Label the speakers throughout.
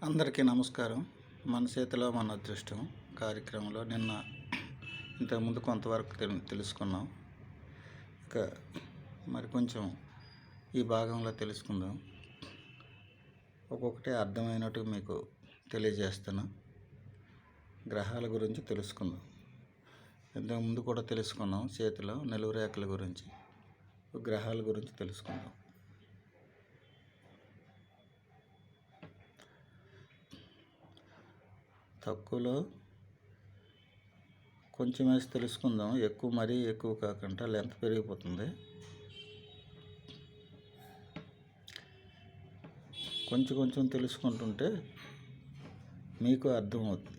Speaker 1: అందరికీ నమస్కారం. మన చేతిలో మన అదృష్టం కార్యక్రమంలో ఇంతకుముందు కొంతవరకు తెలుసుకున్నాం. ఇక మరి కొంచెం ఈ భాగంలో తెలుసుకుందాం. ఒక్కొక్కటి అర్థమైనట్టు మీకు తెలియజేస్తున్నా. గ్రహాల గురించి తెలుసుకుందాం. ఇంతకుముందు కూడా తెలుసుకున్నాం. చేతిలో నిలువు రేఖల గురించి, గ్రహాల గురించి తెలుసుకుందాం. తక్కువలో కొంచెం వేసి తెలుసుకుందాం. మరీ ఎక్కువ కాకుండా లెంత్ పెరిగిపోతుంది. కొంచెం తెలుసుకుంటుంటే మీకు అర్థమవుతుంది.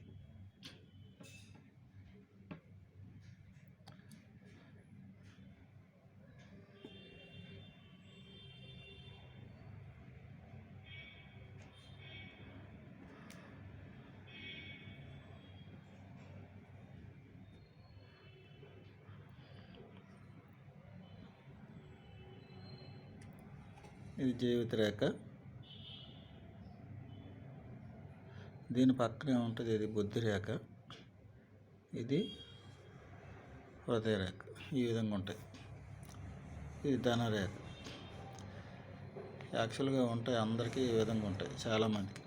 Speaker 1: ఇది జీవిత రేఖ. దీని పక్కనే ఉంటుంది ఇది బుద్ధి రేఖ, ఇది హృదయ రేఖ. ఈ విధంగా ఉంటాయి. ఇది ధన రేఖ. యాక్చువల్గా ఉంటాయి, అందరికీ ఈ విధంగా ఉంటాయి చాలామందికి.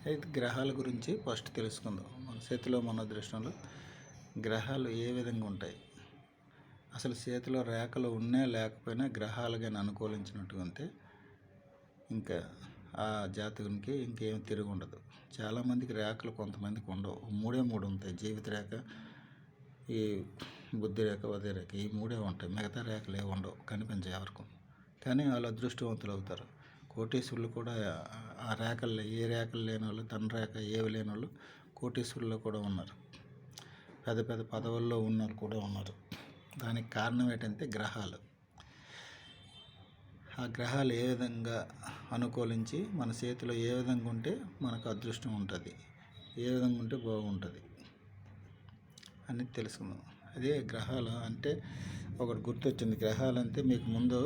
Speaker 1: అయితే గ్రహాల గురించి ఫస్ట్ తెలుసుకుందాం. మన చేతిలో మన దృష్టిలో గ్రహాలు ఏ విధంగా ఉంటాయి, అసలు చేతిలో రేఖలు ఉన్నా లేకపోయినా గ్రహాలు కానీ అనుకూలించినట్టు ఉంటే ఇంకా ఆ జాతకునికి ఇంకేం తిరిగి ఉండదు. చాలామందికి రేఖలు కొంతమందికి ఉండవు. మూడు ఉంటాయి. జీవిత రేఖ, ఈ బుద్ధి రేఖ, ఉదయ రేఖ, ఈ మూడే ఉంటాయి. మిగతా రేఖలు ఏమి ఉండవు, కనిపించే ఎవరికి. కానీ వాళ్ళు అదృష్టవంతులు అవుతారు. కోటీశ్వరులు కూడా ఆ రేఖలు, ఏ రేఖలు లేని వాళ్ళు, ధన రేఖ ఏవి లేని వాళ్ళు కోటీశ్వరులు కూడా ఉన్నారు. పెద్ద పెద్ద పదవుల్లో ఉన్న వాళ్ళు కూడా ఉన్నారు. దానికి కారణం ఏంటంటే గ్రహాలు. ఆ గ్రహాలు ఏ విధంగా అనుకూలించి మన చేతిలో ఏ విధంగా ఉంటే మనకు అదృష్టం ఉంటుంది, ఏ విధంగా ఉంటే బాగుంటుంది అని తెలుసుకుందాం. అదే గ్రహాలు అంటే ఒకటి గుర్తొచ్చింది. గ్రహాలు అంటే మీకు ముందు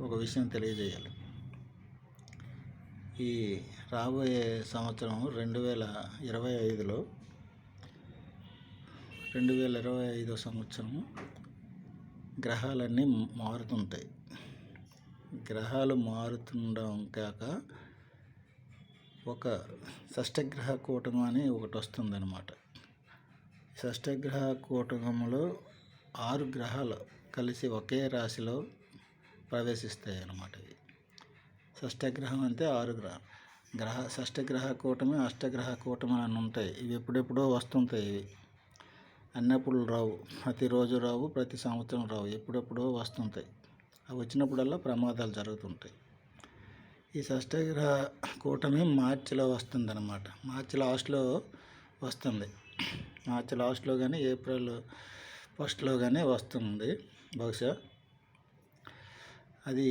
Speaker 1: ఒక విషయం తెలియజేయాలి. ఈ రాబోయే సంవత్సరం 2025 సంవత్సరం గ్రహాలన్నీ మారుతుంటాయి. గ్రహాలు మారుతుండడం కాక ఒక షష్టగ్రహ కూటమి అని ఒకటి వస్తుందన్నమాట. షష్టగ్రహ కూటమిలో 6 గ్రహాలు కలిసి ఒకే రాశిలో ప్రవేశిస్తాయి అన్నమాట. షష్టగ్రహం అంటే 6 గ్రహాలు. షష్టగ్రహ కూటమి, అష్టగ్రహ కూటమి అని ఉంటాయి. ఇవి ఎప్పుడెప్పుడో వస్తుంటాయి. ఇవి అన్నప్పుడు రావు, ప్రతిరోజు రావు, ప్రతి సంవత్సరం రావు, ఎప్పుడెప్పుడో వస్తుంటాయి. అవి వచ్చినప్పుడల్లా ప్రమాదాలు జరుగుతుంటాయి. ఈ షష్టగ్రహ కూటమి మార్చిలో వస్తుందన్నమాట. మార్చి లాస్ట్లో వస్తుంది. మార్చి లాస్ట్లో కానీ ఏప్రిల్ ఫస్ట్లో కానీ వస్తుంది బహుశా. అది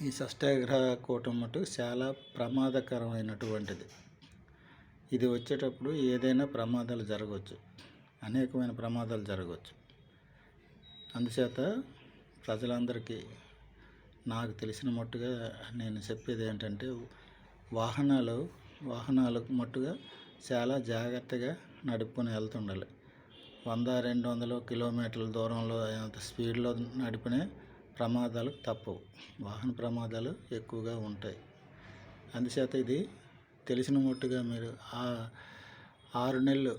Speaker 1: ఈ షష్టగ్రహ కూటమి చాలా ప్రమాదకరమైనటువంటిది. ఇది వచ్చేటప్పుడు ఏదైనా ప్రమాదాలు జరగవచ్చు, అనేకమైన ప్రమాదాలు జరగవచ్చు. అందుచేత ప్రజలందరికీ నాకు తెలిసిన మట్టుగా నేను చెప్పేది ఏంటంటే, వాహనాలు మట్టుగా చాలా జాగ్రత్తగా నడుపుకొని వెళ్తుండాలి. 100-200 కిలోమీటర్ల దూరంలో అంత స్పీడ్లో నడిపిన ప్రమాదాలు తప్పవు. వాహన ప్రమాదాలు ఎక్కువగా ఉంటాయి. అందుచేత ఇది తెలిసిన మట్టుగా మీరు 6 నెలలు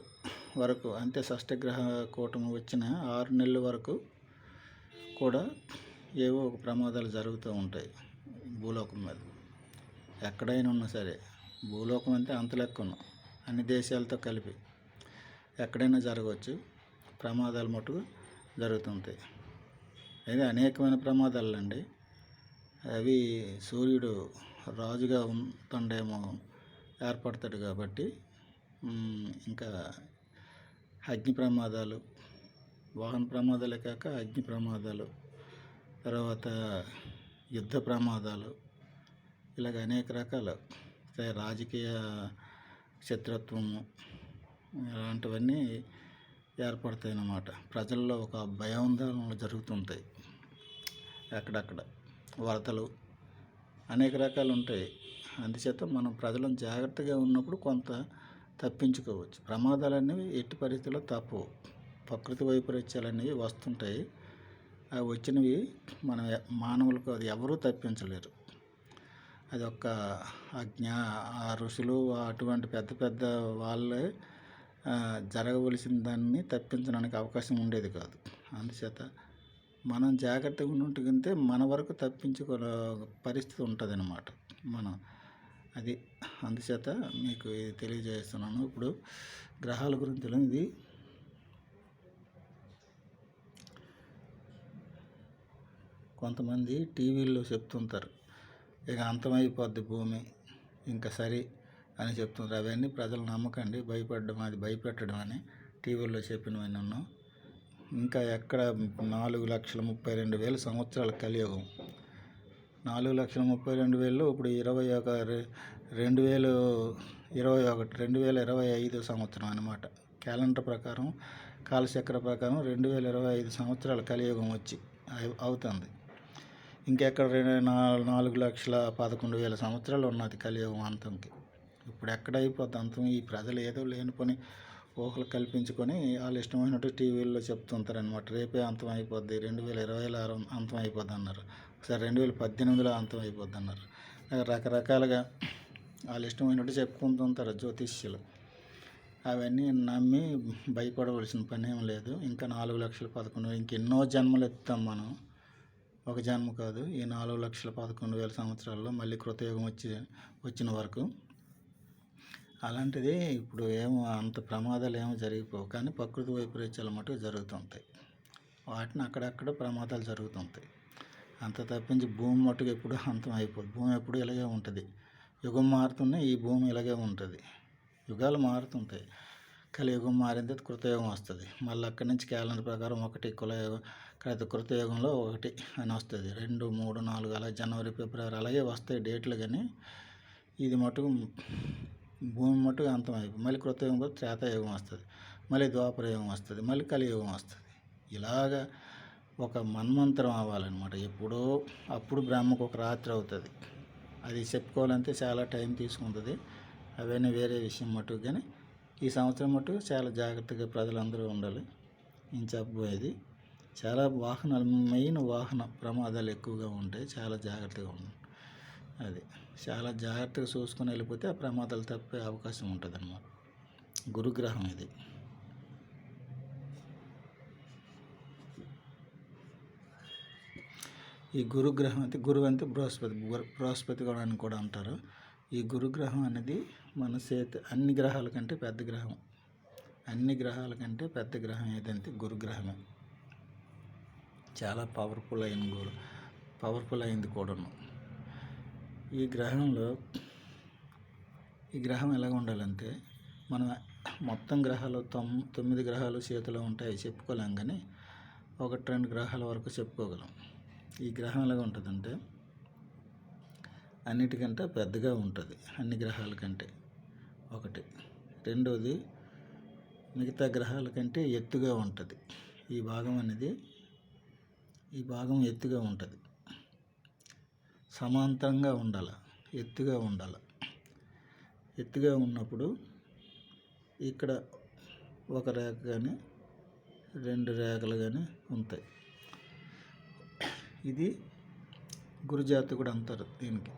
Speaker 1: వరకు, అంటే షష్టగ్రహ కూటమి వచ్చిన 6 నెలల వరకు కూడా ఏవో ఒక ప్రమాదాలు జరుగుతూ ఉంటాయి భూలోకం మీద. ఎక్కడైనా ఉన్నా సరే, భూలోకం అంటే అంత లెక్కను అన్ని దేశాలతో కలిపి ఎక్కడైనా జరగవచ్చు. ప్రమాదాలు మటుకు జరుగుతుంటాయి. అయితే అనేకమైన ప్రమాదాలు అండి. అవి సూర్యుడు రాజుగా ఉంటుండేమో ఏర్పడతాడు కాబట్టి, ఇంకా అగ్ని ప్రమాదాలు, వాహన ప్రమాదాలే కాక అగ్ని ప్రమాదాలు, తర్వాత యుద్ధ ప్రమాదాలు, ఇలాగ అనేక రకాల రాజకీయ శత్రుత్వము ఇలాంటివన్నీ ఏర్పడతాయి అన్నమాట. ప్రజల్లో ఒక భయాందోళనలు జరుగుతుంటాయి. అక్కడక్కడ వరదలు అనేక రకాలు ఉంటాయి. అందుచేత మనం ప్రజలను జాగ్రత్తగా ఉన్నప్పుడు కొంత తప్పించుకోవచ్చు. ప్రమాదాలు అనేవి ఎట్టి పరిస్థితుల్లో తప్పవు. ప్రకృతి వైపరీత్యాలు అనేవి వస్తుంటాయి. అవి వచ్చినవి మనం మానవులకు అది ఎవరూ తప్పించలేరు. అది ఒక్క ఆ ఋషులు అటువంటి పెద్ద పెద్ద వాళ్ళే జరగవలసిన దాన్ని తప్పించడానికి అవకాశం ఉండేది కాదు. అందుచేత మనం జాగ్రత్తగా ఉన్నట్టుకుంటే మన వరకు తప్పించుకునే పరిస్థితి ఉంటుందన్నమాట. అది అందుచేత మీకు ఇది తెలియజేస్తున్నాను. ఇప్పుడు గ్రహాల గురించి ఇది కొంతమంది టీవీల్లో చెప్తుంటారు, ఇక అంతమైపోద్ది భూమి, ఇంకా సరి అని చెప్తుంటారు. అవన్నీ ప్రజలు నమ్మకండి, భయపెట్టడం అని టీవీల్లో చెప్పినవన్నీ. ఇంకా ఎక్కడ 4,32,000 సంవత్సరాల కలియుగం. 4,32,000 ఇప్పుడు 2025 సంవత్సరం అన్నమాట. క్యాలెండర్ ప్రకారం, కాలచక్ర ప్రకారం 2025 సంవత్సరాల కలియుగం వచ్చి అవుతుంది. ఇంకెక్కడ 4,11,000 సంవత్సరాలు ఉన్నది కలియుగం అంతంకి. ఇప్పుడు ఎక్కడ అయిపోద్ది అంతం? ఈ ప్రజలు ఏదో లేనిపోని ఊహలు కల్పించుకొని వాళ్ళు ఇష్టమైనట్టు టీవీల్లో చెప్తుంటారనమాట. రేపే అంతం అయిపోద్ది, 2020లో అంతం అయిపోద్ది అన్నారు, ఒకసారి 2018లో అంతం అయిపోద్ది అన్నారు. రకరకాలుగా వాళ్ళు ఇష్టమైనట్టు చెప్పుకుంటుంటారు జ్యోతిష్యులు. అవన్నీ నమ్మి భయపడవలసిన పని ఏం లేదు. ఇంకా 4,11,000 ఇంకెన్నో జన్మలు ఎత్తాం మనం. ఒక జన్మ కాదు. ఈ 4,11,000 సంవత్సరాల్లో మళ్ళీ కృతయుగం వచ్చిన వరకు. అలాంటిది ఇప్పుడు ఏమో అంత ప్రమాదాలు ఏమో జరిగిపోవు, కానీ ప్రకృతి వైపరీత్యాలు మటుకు జరుగుతుంటాయి. వాటిని అక్కడక్కడ ప్రమాదాలు జరుగుతుంటాయి. అంత తప్పించి భూమి మటుకు ఎప్పుడు అంతం అయిపోదు. భూమి ఎప్పుడు ఇలాగే ఉంటుంది. యుగం మారుతున్నా ఈ భూమి ఇలాగే ఉంటుంది. యుగాలు మారుతుంటాయి. కలియుగం మారిన తర్వాత కృతయుగం వస్తుంది. మళ్ళీ అక్కడి నుంచి క్యాలెండర్ ప్రకారం 1 కులయుగం, కృతయుగంలో 1 అని వస్తుంది. 2, 3, 4 అలా జనవరి, ఫిబ్రవరి అలాగే వస్తాయి డేట్లు. కానీ ఇది మటుకు భూమి మటుకు అంతం అయిపోయి మళ్ళీ కృతయుగం పోతే త్రేతాయుగం వస్తుంది, మళ్ళీ ద్వాపరయుగం వస్తుంది, మళ్ళీ కలియుగం వస్తుంది. ఇలాగా ఒక మన్వంతరం అవ్వాలన్నమాట. ఎప్పుడో అప్పుడు బ్రహ్మకు ఒక రాత్రి అవుతుంది. అది చెప్పుకోవాలంటే చాలా టైం తీసుకుంటుంది. అవన్నీ వేరే విషయం మటుకు. కానీ ఈ సంవత్సరం మటుకు చాలా జాగ్రత్తగా ప్రజలందరూ ఉండాలి. నేను చెప్పబోయేది చాలా మెయిన్ వాహన ప్రమాదాలు ఎక్కువగా ఉంటాయి. చాలా జాగ్రత్తగా ఉండాలి. అది చాలా జాగ్రత్తగా చూసుకొని వెళ్ళిపోతే ఆ ప్రమాదాలు తప్పే అవకాశం ఉంటుంది అన్నమాట. గురుగ్రహం ఇది. ఈ గురుగ్రహం అంటే గురువు అంటే బృహస్పతి కూడా అని కూడా అంటారు. ఈ గురుగ్రహం అనేది మన అన్ని గ్రహాల కంటే పెద్ద గ్రహం. అన్ని గ్రహాల కంటే పెద్ద గ్రహం ఏదంటే గురుగ్రహమే. చాలా పవర్ఫుల్ అయింది కూడాను. ఈ గ్రహం ఎలాగ ఉండాలంటే, మనం మొత్తం గ్రహాలు 9 గ్రహాలు చేతిలో ఉంటాయి చెప్పుకోలేం, కానీ 1-2 గ్రహాల వరకు చెప్పుకోగలం. ఈ గ్రహం ఎలాగ ఉంటుందంటే అన్నిటికంటే పెద్దగా ఉంటుంది అన్ని గ్రహాల కంటే. ఒకటి. రెండోది, మిగతా గ్రహాల కంటే ఎత్తుగా ఉంటుంది. ఈ భాగం ఎత్తుగా ఉంటుంది. సమాంతరంగా ఉండాలి, ఎత్తుగా ఉండాలి. ఎత్తుగా ఉన్నప్పుడు ఇక్కడ ఒక రేఖ కానీ 2 రేఖలు కానీ ఉంటాయి. ఇది గురుజాతకుడు అంటారు దీనికి.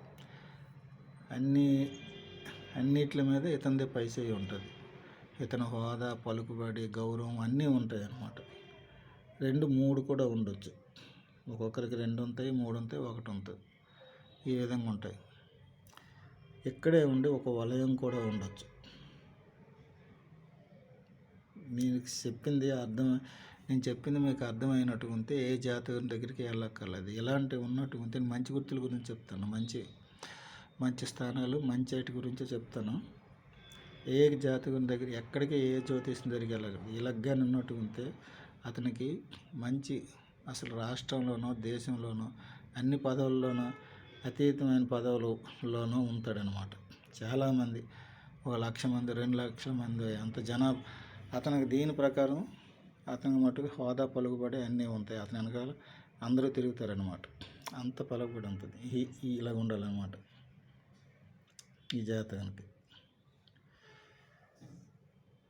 Speaker 1: అన్నిట్ల మీద ఇతనిదే పైచేయి ఉంటుంది. ఇతని హోదా, పలుకుబడి, గౌరవం అన్నీ ఉంటాయి అన్నమాట. 2, 3 కూడా ఉండొచ్చు. ఒక్కొక్కరికి 2 ఉంటాయి, 3 ఉంటాయి, 1 ఉంటుంది. ఈ విధంగా ఉంటాయి. ఇక్కడే ఉండి ఒక వలయం కూడా ఉండొచ్చు. నేను చెప్పింది మీకు అర్థమైనట్టు ఉంటే ఏ జాతకుని దగ్గరికి వెళ్ళక్కర్లేదు. ఇలాంటివి ఉన్నట్టు ఉంటే మంచి గుర్తుల గురించి చెప్తాను. మంచి స్థానాలు, మంచి వాటి గురించి చెప్తాను. ఏ జాతకుని దగ్గర ఎక్కడికి ఏ జ్యోతిష్యం దగ్గరికి వెళ్ళాలి. ఇలాగానే ఉన్నట్టు ఉంటే అతనికి మంచి, అసలు రాష్ట్రంలోనో దేశంలోనో అన్ని పదవుల్లోనూ అతీతమైన పదవులలోనూ ఉంటాడనమాట. చాలామంది 1,00,000 మంది, 2,00,000 మంది అంత జనాభా అతనికి. దీని ప్రకారం అతనికి మటుకు హోదా, పలుకుబడి అన్నీ ఉంటాయి. అతని వెనకాల అందరూ తిరుగుతారనమాట. అంత పలుకుబడి ఉంటుంది. ఇలా ఉండాలన్నమాట. ఈ జాతకానికి.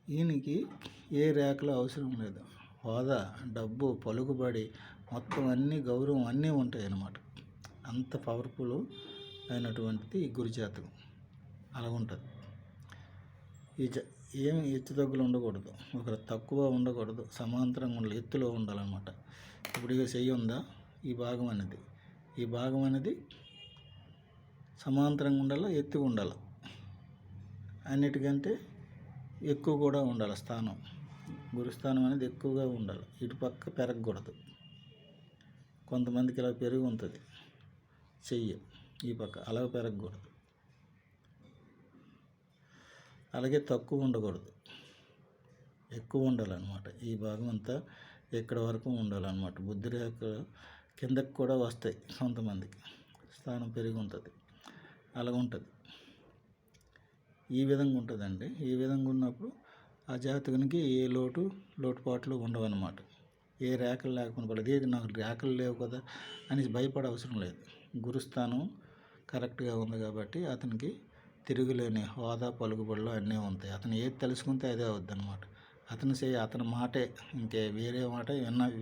Speaker 1: ఈయనకి ఏ రేఖలు అవసరం లేదు. హోదా, డబ్బు, పలుకుబడి మొత్తం అన్నీ, గౌరవం అన్నీ ఉంటాయి అన్నమాట. అంత పవర్ఫుల్ అయినటువంటిది ఈ గురు జాతకం. అలాగుంటుంది. ఏమి హెచ్చు తగ్గులు ఉండకూడదు, ఒక తక్కువ ఉండకూడదు, సమాంతరంగా ఉండాలి, ఎత్తులో ఉండాలన్నమాట. ఇప్పుడు ఇక చెయ్యి ఉందా, ఈ భాగం అనేది సమాంతరంగా ఉండాలి, ఎత్తుగా ఉండాలి. అన్నిటికంటే ఎక్కువ కూడా ఉండాలి స్థానం. గురుస్థానం అనేది ఎక్కువగా ఉండాలి, ఇటు పక్క పెరగకూడదు. కొంతమందికి ఇలా పెరుగు ఉంటుంది చెయ్యి, ఈ పక్క అలా పెరగకూడదు. అలాగే తక్కువ ఉండకూడదు, ఎక్కువ ఉండాలన్నమాట. ఈ భాగం అంతా ఎక్కడి వరకు ఉండాలన్నమాట. బుద్ధి రేఖ కిందకి కూడా వస్తాయి కొంతమందికి, స్థానం పెరిగి ఉంటుంది. అలా ఉంటుంది. ఈ విధంగా ఉంటుందండి. ఈ విధంగా ఉన్నప్పుడు ఆ జాతకునికి ఏ లోటుపాట్లు ఉండవన్నమాట. ఏ రేఖలు లేకుండా పడదు. ఏది నాకు రేఖలు లేవు కదా అని భయపడే అవసరం లేదు. గురుస్థానం కరెక్ట్గా ఉంది కాబట్టి అతనికి తిరుగులేని హోదా, పలుకుబడులు అన్నీ ఉంటాయి. అతను ఏది తెలుసుకుంటే అదే అవుద్ది అనమాట. అతని మాటే, ఇంకే వేరే మాట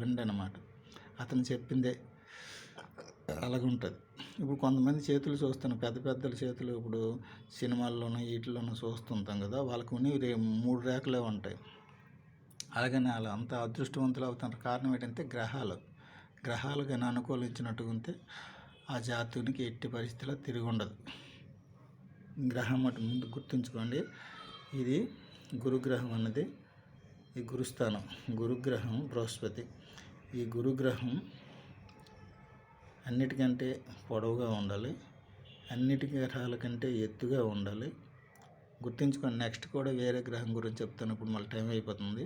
Speaker 1: వినడనమాట. అతను చెప్పిందే అలాగుంటుంది. ఇప్పుడు కొంతమంది చేతులు చూస్తాను, పెద్దల చేతులు ఇప్పుడు సినిమాల్లోనూ వీటిల్లోనూ చూస్తుంటాం కదా, వాళ్ళకు 3 రేఖలే ఉంటాయి. అలాగని అలా అంత అదృష్టవంతులు అవుతున్నారు. కారణం ఏంటంటే గ్రహాలు కానీ అనుకూలించినట్టుగా ఉంటే ఆ జాతకునికి ఎట్టి పరిస్థితిలో తిరిగి ఉండదు. గ్రహం అటు ముందు గుర్తుంచుకోండి. ఇది గురుగ్రహం అన్నది ఈ గురుస్థానం. గురుగ్రహం బృహస్పతి. ఈ గురుగ్రహం అన్నిటికంటే పొడవుగా ఉండాలి, అన్నిటి గ్రహాల కంటే ఎత్తుగా ఉండాలి. గుర్తుంచుకొని నెక్స్ట్ కూడా వేరే గ్రహం గురించి చెప్తాను. ఇప్పుడు మళ్ళీ టైం అయిపోతుంది.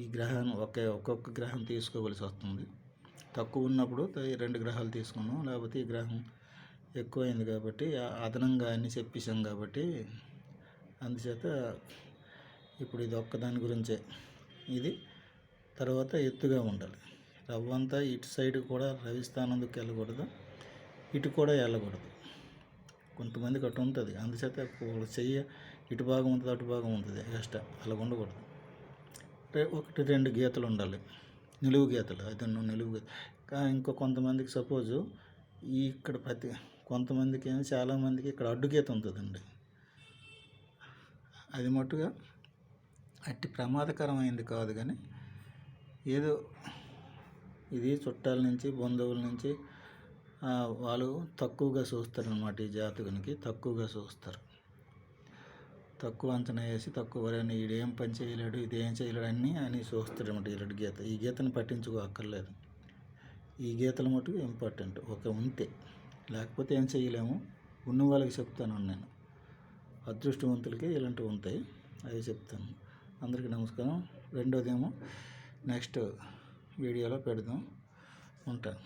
Speaker 1: ఈ గ్రహం ఒక్కొక్క గ్రహం తీసుకోవలసి వస్తుంది. తక్కువ ఉన్నప్పుడు 2 గ్రహాలు తీసుకున్నాం, లేకపోతే ఈ గ్రహం ఎక్కువైంది కాబట్టి అదనంగా అన్నీ చెప్పేసాం కాబట్టి అందుచేత ఇప్పుడు ఇది ఒక్కదాని గురించే. ఇది తర్వాత ఎత్తుగా ఉండాలి. రవ్వంతా ఇటు సైడ్ కూడా రవిస్థానంలోకి వెళ్ళకూడదు, ఇటు కూడా వెళ్ళకూడదు. కొంతమందికి అటు ఉంటుంది. అందుచేత చెయ్యి ఇటు భాగం ఉంటుంది, అటు భాగం ఉంటుంది, ఎక్స్ట్రా అలా ఉండకూడదు. 1-2 గీతలు ఉండాలి, నిలువు గీతలు. అయితే నిలువు ఇంకో కొంతమందికి సపోజు ఇక్కడ కొంతమందికి చాలామందికి ఇక్కడ అడ్డు గీత ఉంటుందండి. అది మట్టుగా అట్టి ప్రమాదకరమైంది కాదు, కానీ ఏదో ఇది చుట్టాల నుంచి, బంధువుల నుంచి వాళ్ళు తక్కువగా చూస్తారనమాట. ఈ జాతకునికి తక్కువగా చూస్తారు, తక్కువ అంచనా వేసి తక్కువ ఈడేం పని చేయలేడు, ఇదేం చేయలేడు అని చూస్తాడు అనమాట. ఈ 2 గీత, ఈ గీతను పట్టించుకోక్కర్లేదు. ఈ గీతలు మటుకు ఇంపార్టెంట్. ఉంటే, లేకపోతే ఏం చేయలేము. ఉన్న వాళ్ళకి చెప్తాను నేను. అదృష్టవంతులకి ఇలాంటివి ఉంటాయి, అవి చెప్తాను. అందరికీ నమస్కారం. రెండోదేమో నెక్స్ట్ వీడియోలో పెడదాం. ఉంటాను.